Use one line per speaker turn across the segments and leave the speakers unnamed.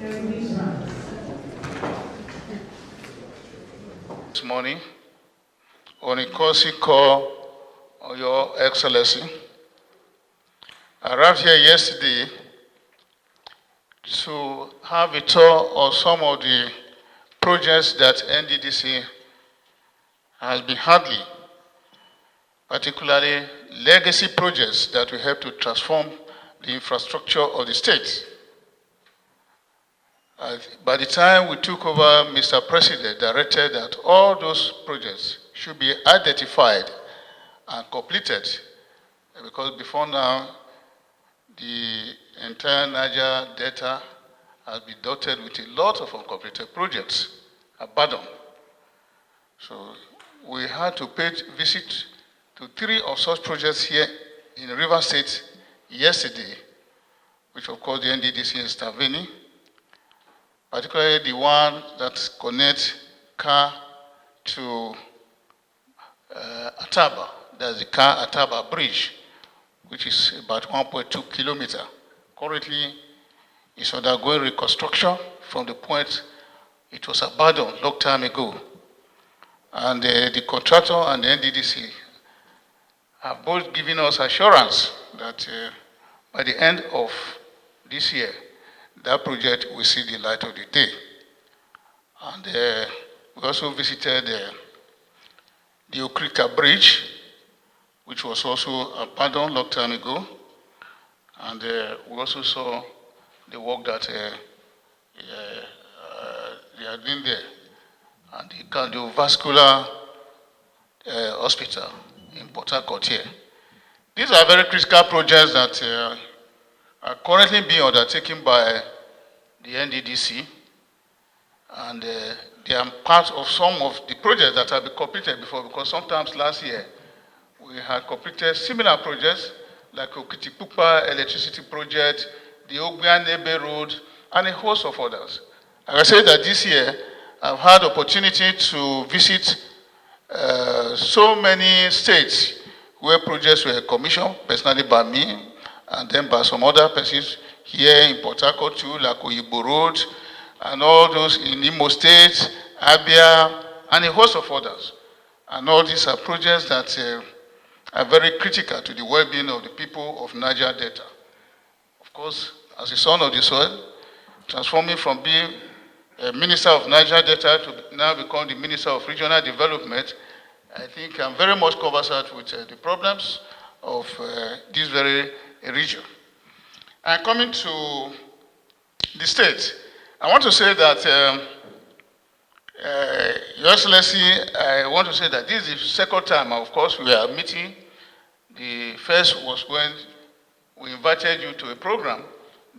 This morning, on a courtesy call of Your Excellency, I arrived here yesterday to have a tour of some of the projects that NDDC has been handling, particularly legacy projects that will help to transform the infrastructure of the state. By the time we took over, Mr. President directed that all those projects should be identified and completed, because before now, the entire Niger Delta has been dotted with a lot of uncompleted projects, abandoned. So we had to pay visit to 3 of such projects here in River State yesterday, which of course the NDDC is intervening, particularly the one that connects Car to Ataba. There's the Car-Ataba Bridge, which is about 1.2 kilometers. Currently, it's undergoing reconstruction from the point it was abandoned a long time ago. And the contractor and the NDDC have both given us assurance that by the end of this year, that project will see the light of the day. And we also visited the Okrika Bridge, which was also abandoned a long time ago. And we also saw the work that they had been there, and the cardiovascular hospital in Port Harcourt here. These are very critical projects that are currently being undertaken by the NDDC, and they are part of some of the projects that have been completed before, because sometimes last year we had completed similar projects like Okitipupa electricity project, the Ogbuku Road, and a host of others. Like I said that this year I've had opportunity to visit so many states where projects were commissioned, personally by me, and then by some other persons here in Port Harcourt too, like Oyibo Road, and all those in Imo State, Abia, and a host of others. And all these are projects that are very critical to the well-being of the people of Niger Delta. Of course, as a son of the soil, transforming from being a minister of Niger Delta to now become the Minister of Regional Development, I think I'm very much conversant with the problems of this very region. And coming to the state, I want to say that, Your Excellency, I want to say that this is the second time, of course, we are meeting. The first was when we invited you to a program,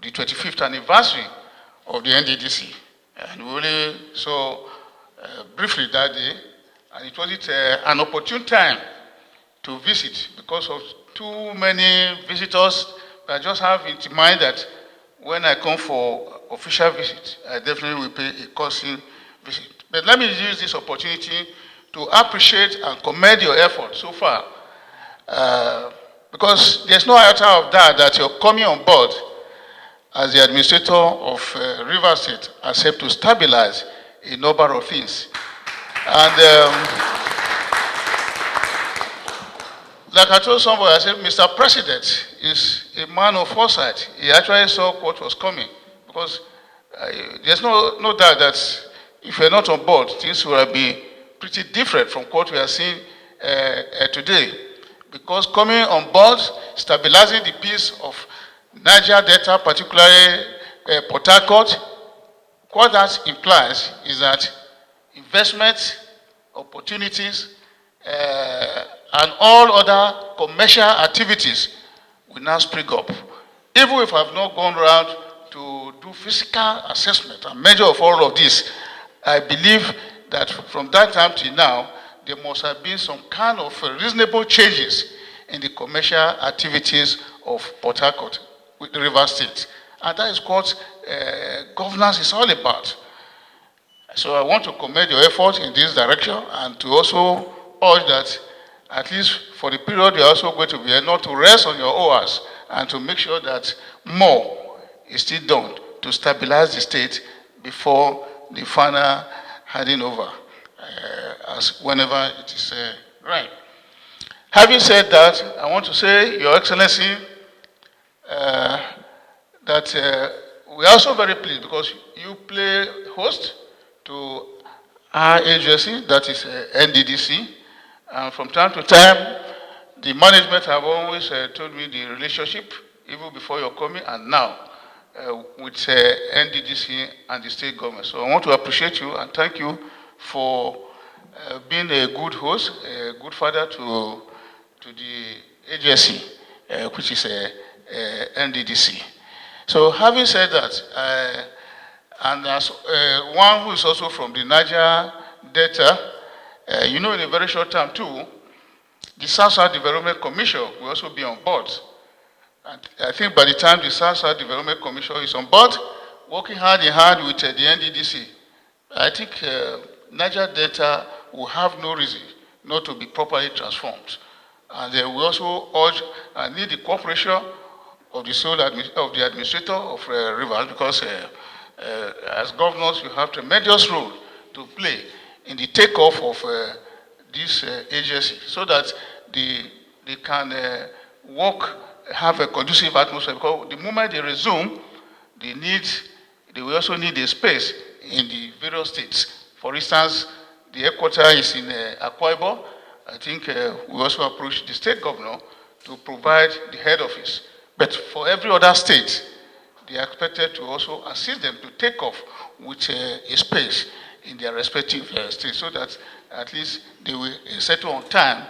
the 25th anniversary of the NDDC. And we only saw briefly that day, and it wasn't an opportune time to visit because of too many visitors. But I just have in mind that when I come for official visit, I definitely will pay a courtesy visit. But let me use this opportunity to appreciate and commend your effort so far. Because there's no iota of that you're coming on board as the administrator of River State has helped to stabilize a number of things. And like I told somebody, I said, Mr. President is a man of foresight. He actually saw what was coming. Because there's no doubt that if you're not on board, things will be pretty different from what we are seeing today. Because coming on board, stabilizing the peace of Niger Delta, particularly Port Harcourt, what that implies is that investment opportunities and all other commercial activities will now spring up. Even if I've not gone around to do physical assessment and measure of all of this, I believe that from that time till now, there must have been some kind of reasonable changes in the commercial activities of Port Harcourt with the River State. And that is what governance is all about. So I want to commend your effort in this direction and to also urge that at least for the period you're also going to be here, not to rest on your oars and to make sure that more is still done to stabilize the state before the final handing over, as whenever it is right. Having said that, I want to say, Your Excellency, that we are also very pleased because you play host to our agency, that is NDDC, and from time to time, the management have always told me the relationship, even before your coming and now, with NDDC and the state government. So I want to appreciate you and thank you for being a good host, a good father to the agency, which is NDDC. So having said that, and as one who is also from the Niger Delta, you know, in a very short time too, the South-South Development Commission will also be on board. And I think by the time the South-South Development Commission is on board, working hand in hand with the NDDC, I think Niger Delta will have no reason not to be properly transformed. And we also urge and need the cooperation of the administrator of rivers, because as governors, you have tremendous role to play in the takeoff of this agency, so that they can have a conducive atmosphere. Because the moment they resume, they will also need a space in the various states. For instance, the headquarters is in Akwa Ibom. I think we also approach the state governor to provide the head office. But for every other state, they are expected to also assist them to take off with a space in their respective states, so that at least they will settle on time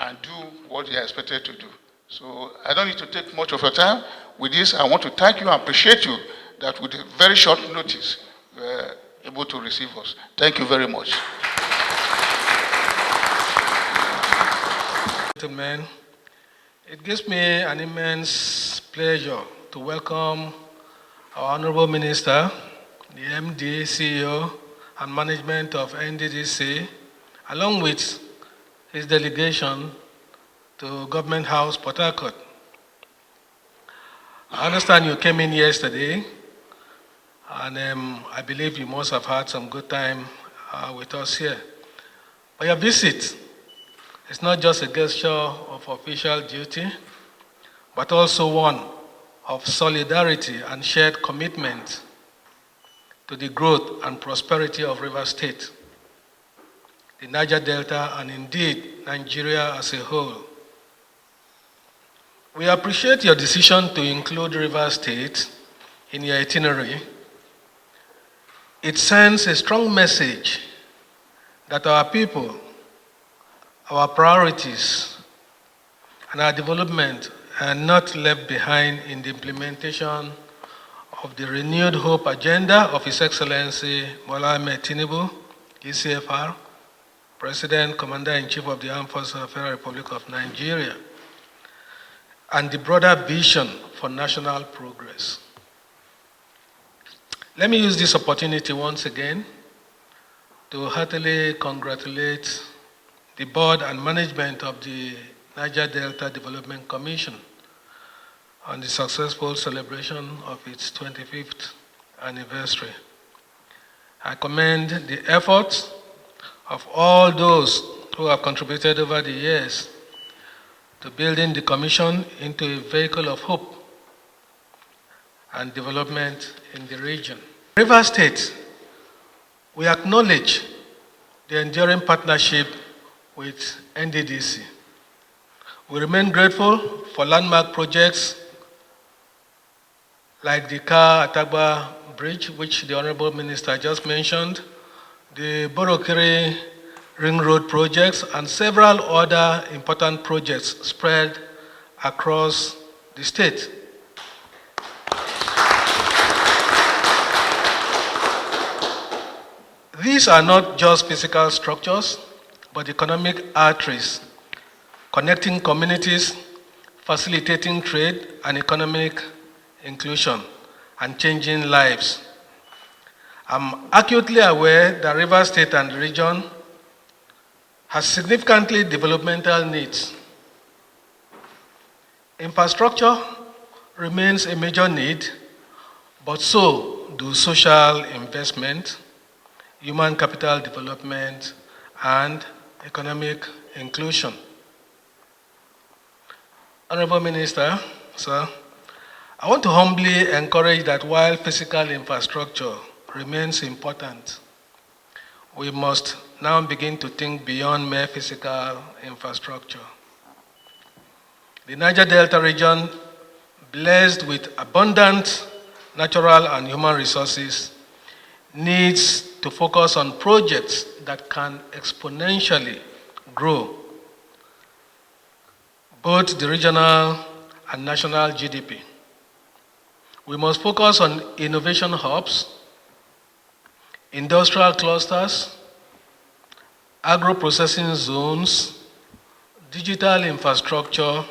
and do what they are expected to do. So I don't need to take much of your time. With this, I want to thank you and appreciate you that with a very short notice, you were able to receive us. Thank you very much.
Gentlemen, it gives me an immense pleasure to welcome our Honorable Minister, the MD, CEO, and management of NDDC, along with his delegation to Government House, Port Harcourt. I understand you came in yesterday, and I believe you must have had some good time with us here. But your visit is not just a gesture of official duty, but also one of solidarity and shared commitment to the growth and prosperity of Rivers State, the Niger Delta, and indeed Nigeria as a whole. We appreciate your decision to include Rivers State in your itinerary. It sends a strong message that our people, our priorities, and our development are not left behind in the implementation of the renewed hope agenda of His Excellency Bola Ahmed Tinubu, ECFR, President, Commander-in-Chief of the Armed Forces of the Federal Republic of Nigeria, and the broader vision for national progress. Let me use this opportunity once again to heartily congratulate the board and management of the Niger Delta Development Commission on the successful celebration of its 25th anniversary. I commend the efforts of all those who have contributed over the years to building the Commission into a vehicle of hope and development in the region. Rivers State, we acknowledge the enduring partnership with NDDC. We remain grateful for landmark projects like the Ka-Atagba Bridge, which the Honorable Minister just mentioned, the Borokere Ring Road projects, and several other important projects spread across the state. These are not just physical structures, but economic arteries, connecting communities, facilitating trade and economic inclusion, and changing lives. I'm acutely aware that Rivers State and the region has significantly developmental needs. Infrastructure remains a major need, but so do social investment, human capital development, and economic inclusion. Honorable Minister, sir, I want to humbly encourage that while physical infrastructure remains important, we must now begin to think beyond mere physical infrastructure. The Niger Delta region, blessed with abundant natural and human resources, needs to focus on projects that can exponentially grow both the regional and national GDP. We must focus on innovation hubs, industrial clusters, agro-processing zones, digital infrastructure,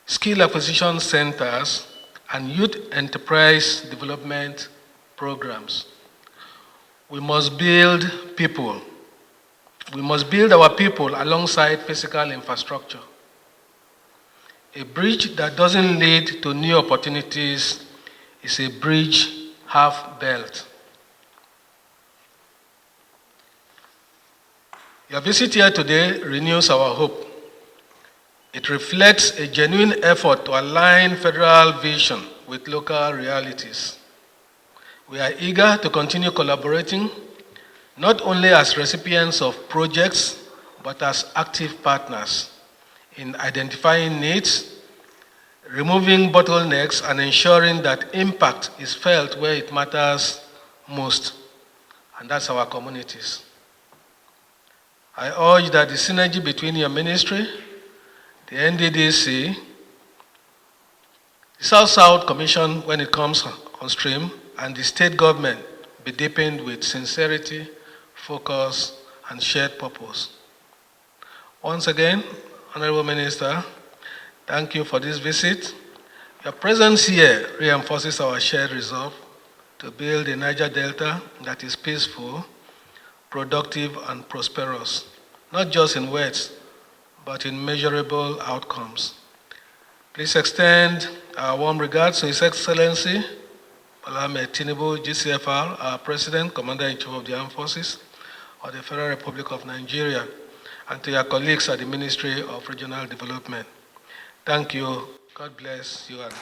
skill acquisition centers, and youth enterprise development programs. We must build people. We must build our people alongside physical infrastructure. A bridge that doesn't lead to new opportunities is a bridge half built. Your visit here today renews our hope. It reflects a genuine effort to align federal vision with local realities. We are eager to continue collaborating, not only as recipients of projects, but as active partners in identifying needs, removing bottlenecks, and ensuring that impact is felt where it matters most, and that's our communities. I urge that the synergy between your ministry, the NDDC, the South-South Commission when it comes on stream, and the state government be deepened with sincerity, focus, and shared purpose. Once again, Honorable Minister, thank you for this visit. Your presence here reinforces our shared resolve to build a Niger Delta that is peaceful, productive, and prosperous, not just in words, but in measurable outcomes. Please extend our warm regards to His Excellency Ahmed Tinubu, GCFR, our President, Commander-in-Chief of the Armed Forces of the Federal Republic of Nigeria, and to your colleagues at the Ministry of Regional Development. Thank you. God bless you and